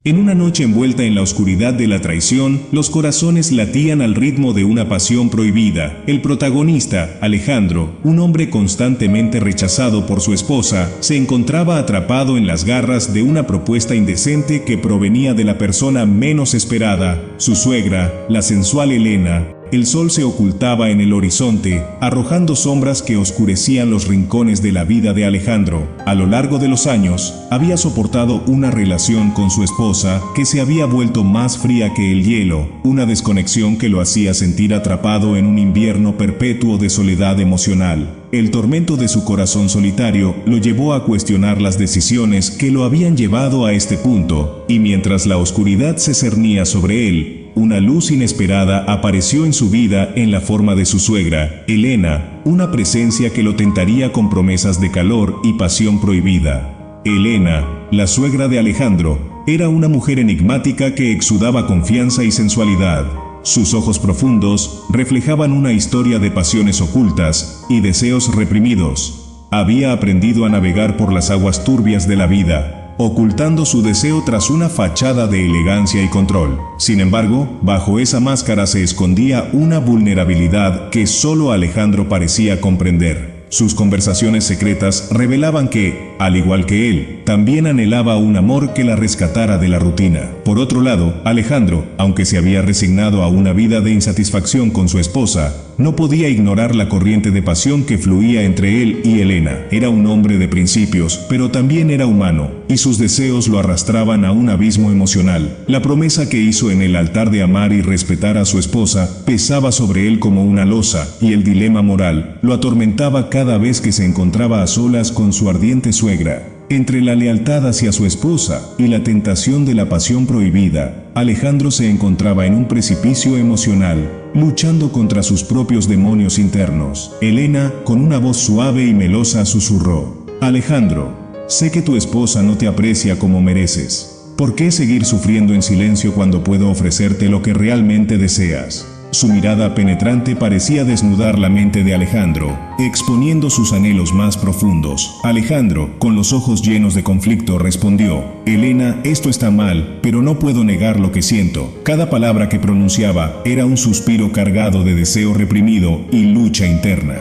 En una noche envuelta en la oscuridad de la traición, los corazones latían al ritmo de una pasión prohibida. El protagonista, Alejandro, un hombre constantemente rechazado por su esposa, se encontraba atrapado en las garras de una propuesta indecente que provenía de la persona menos esperada, su suegra, la sensual Elena. El sol se ocultaba en el horizonte, arrojando sombras que oscurecían los rincones de la vida de Alejandro. A lo largo de los años, había soportado una relación con su esposa que se había vuelto más fría que el hielo, una desconexión que lo hacía sentir atrapado en un invierno perpetuo de soledad emocional. El tormento de su corazón solitario lo llevó a cuestionar las decisiones que lo habían llevado a este punto, y mientras la oscuridad se cernía sobre él, una luz inesperada apareció en su vida en la forma de su suegra, Elena, una presencia que lo tentaría con promesas de calor y pasión prohibida. Elena, la suegra de Alejandro, era una mujer enigmática que exudaba confianza y sensualidad. Sus ojos profundos reflejaban una historia de pasiones ocultas y deseos reprimidos. Había aprendido a navegar por las aguas turbias de la vida, ocultando su deseo tras una fachada de elegancia y control. Sin embargo, bajo esa máscara se escondía una vulnerabilidad que solo Alejandro parecía comprender. Sus conversaciones secretas revelaban que, al igual que él, también anhelaba un amor que la rescatara de la rutina. Por otro lado, Alejandro, aunque se había resignado a una vida de insatisfacción con su esposa, no podía ignorar la corriente de pasión que fluía entre él y Elena. Era un hombre de principios, pero también era humano, y sus deseos lo arrastraban a un abismo emocional. La promesa que hizo en el altar de amar y respetar a su esposa pesaba sobre él como una losa, y el dilema moral lo atormentaba cada vez que se encontraba a solas con su ardiente suegra. Entre la lealtad hacia su esposa y la tentación de la pasión prohibida, Alejandro se encontraba en un precipicio emocional, luchando contra sus propios demonios internos. Elena, con una voz suave y melosa, susurró: «Alejandro, sé que tu esposa no te aprecia como mereces. ¿Por qué seguir sufriendo en silencio cuando puedo ofrecerte lo que realmente deseas?» Su mirada penetrante parecía desnudar la mente de Alejandro, exponiendo sus anhelos más profundos. Alejandro, con los ojos llenos de conflicto, respondió: «Elena, esto está mal, pero no puedo negar lo que siento». Cada palabra que pronunciaba era un suspiro cargado de deseo reprimido y lucha interna.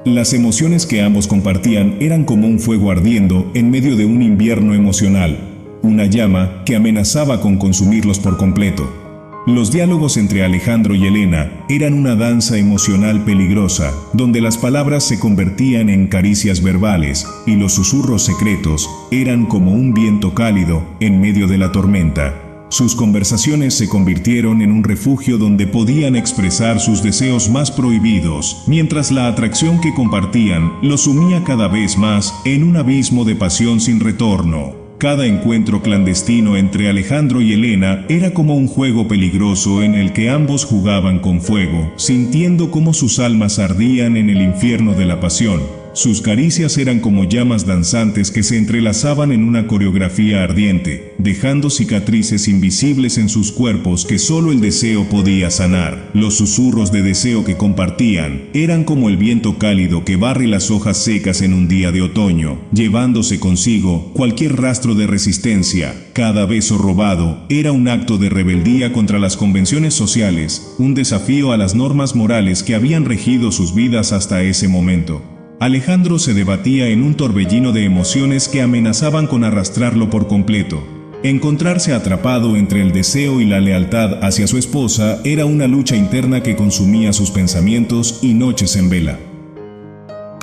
Las emociones que ambos compartían eran como un fuego ardiendo en medio de un invierno emocional, una llama que amenazaba con consumirlos por completo. Los diálogos entre Alejandro y Elena eran una danza emocional peligrosa, donde las palabras se convertían en caricias verbales y los susurros secretos eran como un viento cálido en medio de la tormenta. Sus conversaciones se convirtieron en un refugio donde podían expresar sus deseos más prohibidos, mientras la atracción que compartían los sumía cada vez más en un abismo de pasión sin retorno. Cada encuentro clandestino entre Alejandro y Elena era como un juego peligroso en el que ambos jugaban con fuego, sintiendo cómo sus almas ardían en el infierno de la pasión. Sus caricias eran como llamas danzantes que se entrelazaban en una coreografía ardiente, dejando cicatrices invisibles en sus cuerpos que solo el deseo podía sanar. Los susurros de deseo que compartían eran como el viento cálido que barre las hojas secas en un día de otoño, llevándose consigo cualquier rastro de resistencia. Cada beso robado era un acto de rebeldía contra las convenciones sociales, un desafío a las normas morales que habían regido sus vidas hasta ese momento. Alejandro se debatía en un torbellino de emociones que amenazaban con arrastrarlo por completo. Encontrarse atrapado entre el deseo y la lealtad hacia su esposa era una lucha interna que consumía sus pensamientos y noches en vela.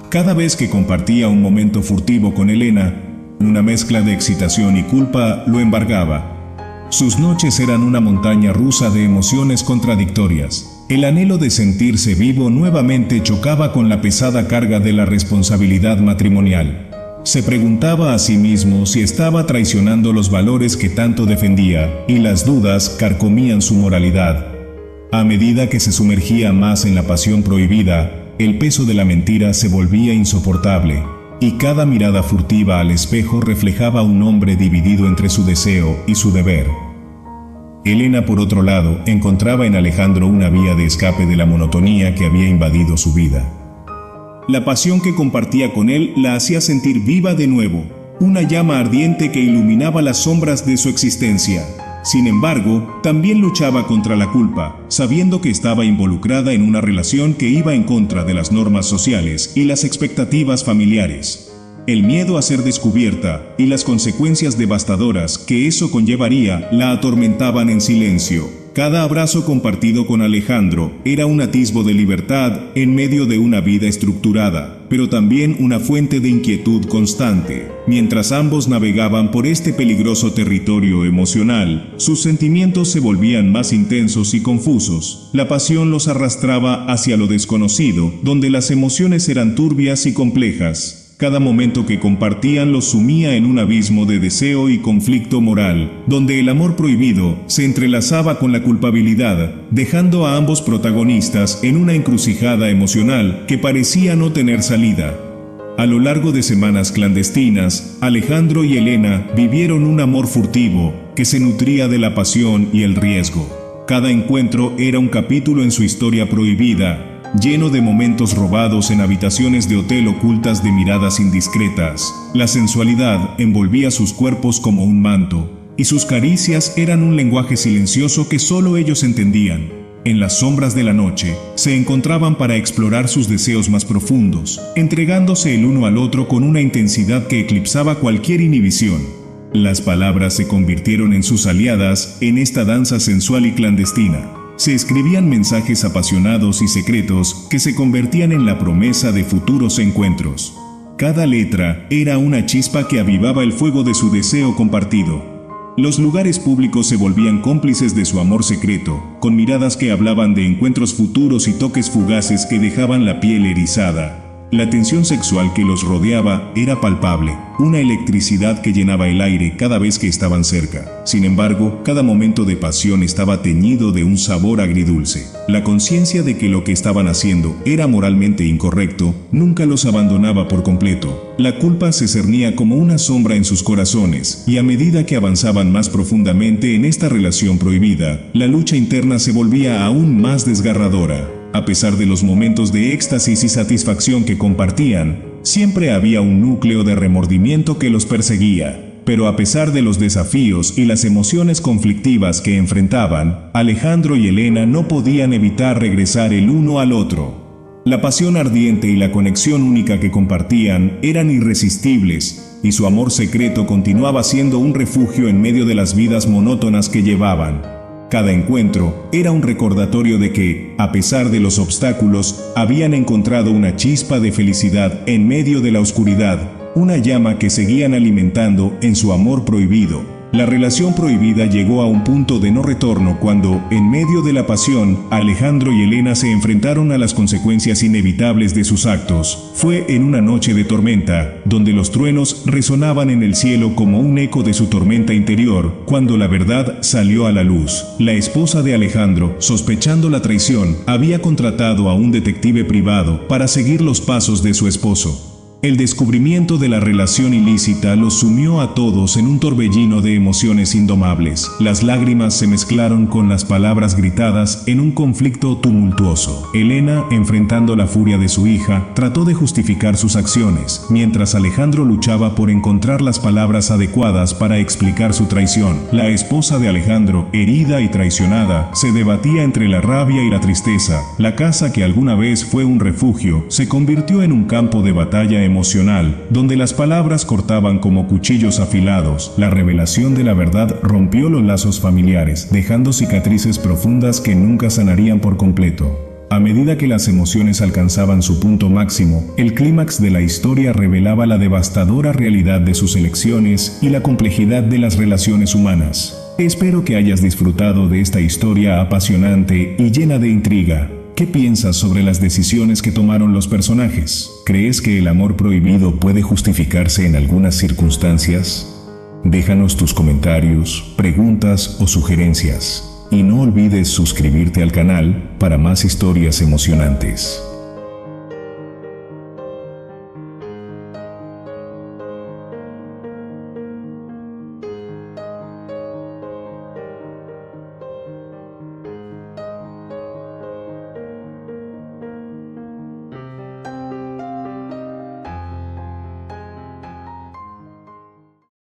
Cada vez que compartía un momento furtivo con Elena, una mezcla de excitación y culpa lo embargaba. Sus noches eran una montaña rusa de emociones contradictorias. El anhelo de sentirse vivo nuevamente chocaba con la pesada carga de la responsabilidad matrimonial. Se preguntaba a sí mismo si estaba traicionando los valores que tanto defendía, y las dudas carcomían su moralidad. A medida que se sumergía más en la pasión prohibida, el peso de la mentira se volvía insoportable, y cada mirada furtiva al espejo reflejaba un hombre dividido entre su deseo y su deber. Elena, por otro lado, encontraba en Alejandro una vía de escape de la monotonía que había invadido su vida. La pasión que compartía con él la hacía sentir viva de nuevo, una llama ardiente que iluminaba las sombras de su existencia. Sin embargo, también luchaba contra la culpa, sabiendo que estaba involucrada en una relación que iba en contra de las normas sociales y las expectativas familiares. El miedo a ser descubierta y las consecuencias devastadoras que eso conllevaría la atormentaban en silencio. Cada abrazo compartido con Alejandro era un atisbo de libertad en medio de una vida estructurada, pero también una fuente de inquietud constante. Mientras ambos navegaban por este peligroso territorio emocional, sus sentimientos se volvían más intensos y confusos. La pasión los arrastraba hacia lo desconocido, donde las emociones eran turbias y complejas. Cada momento que compartían los sumía en un abismo de deseo y conflicto moral, donde el amor prohibido se entrelazaba con la culpabilidad, dejando a ambos protagonistas en una encrucijada emocional que parecía no tener salida. A lo largo de semanas clandestinas, Alejandro y Elena vivieron un amor furtivo que se nutría de la pasión y el riesgo. Cada encuentro era un capítulo en su historia prohibida, lleno de momentos robados en habitaciones de hotel ocultas de miradas indiscretas. La sensualidad envolvía sus cuerpos como un manto, y sus caricias eran un lenguaje silencioso que solo ellos entendían. En las sombras de la noche, se encontraban para explorar sus deseos más profundos, entregándose el uno al otro con una intensidad que eclipsaba cualquier inhibición. Las palabras se convirtieron en sus aliadas en esta danza sensual y clandestina. Se escribían mensajes apasionados y secretos que se convertían en la promesa de futuros encuentros. Cada letra era una chispa que avivaba el fuego de su deseo compartido. Los lugares públicos se volvían cómplices de su amor secreto, con miradas que hablaban de encuentros futuros y toques fugaces que dejaban la piel erizada. La tensión sexual que los rodeaba era palpable, una electricidad que llenaba el aire cada vez que estaban cerca. Sin embargo, cada momento de pasión estaba teñido de un sabor agridulce. La conciencia de que lo que estaban haciendo era moralmente incorrecto nunca los abandonaba por completo. La culpa se cernía como una sombra en sus corazones, y a medida que avanzaban más profundamente en esta relación prohibida, la lucha interna se volvía aún más desgarradora. A pesar de los momentos de éxtasis y satisfacción que compartían, siempre había un núcleo de remordimiento que los perseguía. Pero a pesar de los desafíos y las emociones conflictivas que enfrentaban, Alejandro y Elena no podían evitar regresar el uno al otro. La pasión ardiente y la conexión única que compartían eran irresistibles, y su amor secreto continuaba siendo un refugio en medio de las vidas monótonas que llevaban. Cada encuentro era un recordatorio de que, a pesar de los obstáculos, habían encontrado una chispa de felicidad en medio de la oscuridad, una llama que seguían alimentando en su amor prohibido. La relación prohibida llegó a un punto de no retorno cuando, en medio de la pasión, Alejandro y Elena se enfrentaron a las consecuencias inevitables de sus actos. Fue en una noche de tormenta, donde los truenos resonaban en el cielo como un eco de su tormenta interior, cuando la verdad salió a la luz. La esposa de Alejandro, sospechando la traición, había contratado a un detective privado para seguir los pasos de su esposo. El descubrimiento de la relación ilícita los sumió a todos en un torbellino de emociones indomables. Las lágrimas se mezclaron con las palabras gritadas en un conflicto tumultuoso. Elena, enfrentando la furia de su hija, trató de justificar sus acciones, mientras Alejandro luchaba por encontrar las palabras adecuadas para explicar su traición. La esposa de Alejandro, herida y traicionada, se debatía entre la rabia y la tristeza. La casa que alguna vez fue un refugio se convirtió en un campo de batalla emocional, donde las palabras cortaban como cuchillos afilados. La revelación de la verdad rompió los lazos familiares, dejando cicatrices profundas que nunca sanarían por completo. A medida que las emociones alcanzaban su punto máximo, el clímax de la historia revelaba la devastadora realidad de sus elecciones y la complejidad de las relaciones humanas. Espero que hayas disfrutado de esta historia apasionante y llena de intriga. ¿Qué piensas sobre las decisiones que tomaron los personajes? ¿Crees que el amor prohibido puede justificarse en algunas circunstancias? Déjanos tus comentarios, preguntas o sugerencias. Y no olvides suscribirte al canal para más historias emocionantes.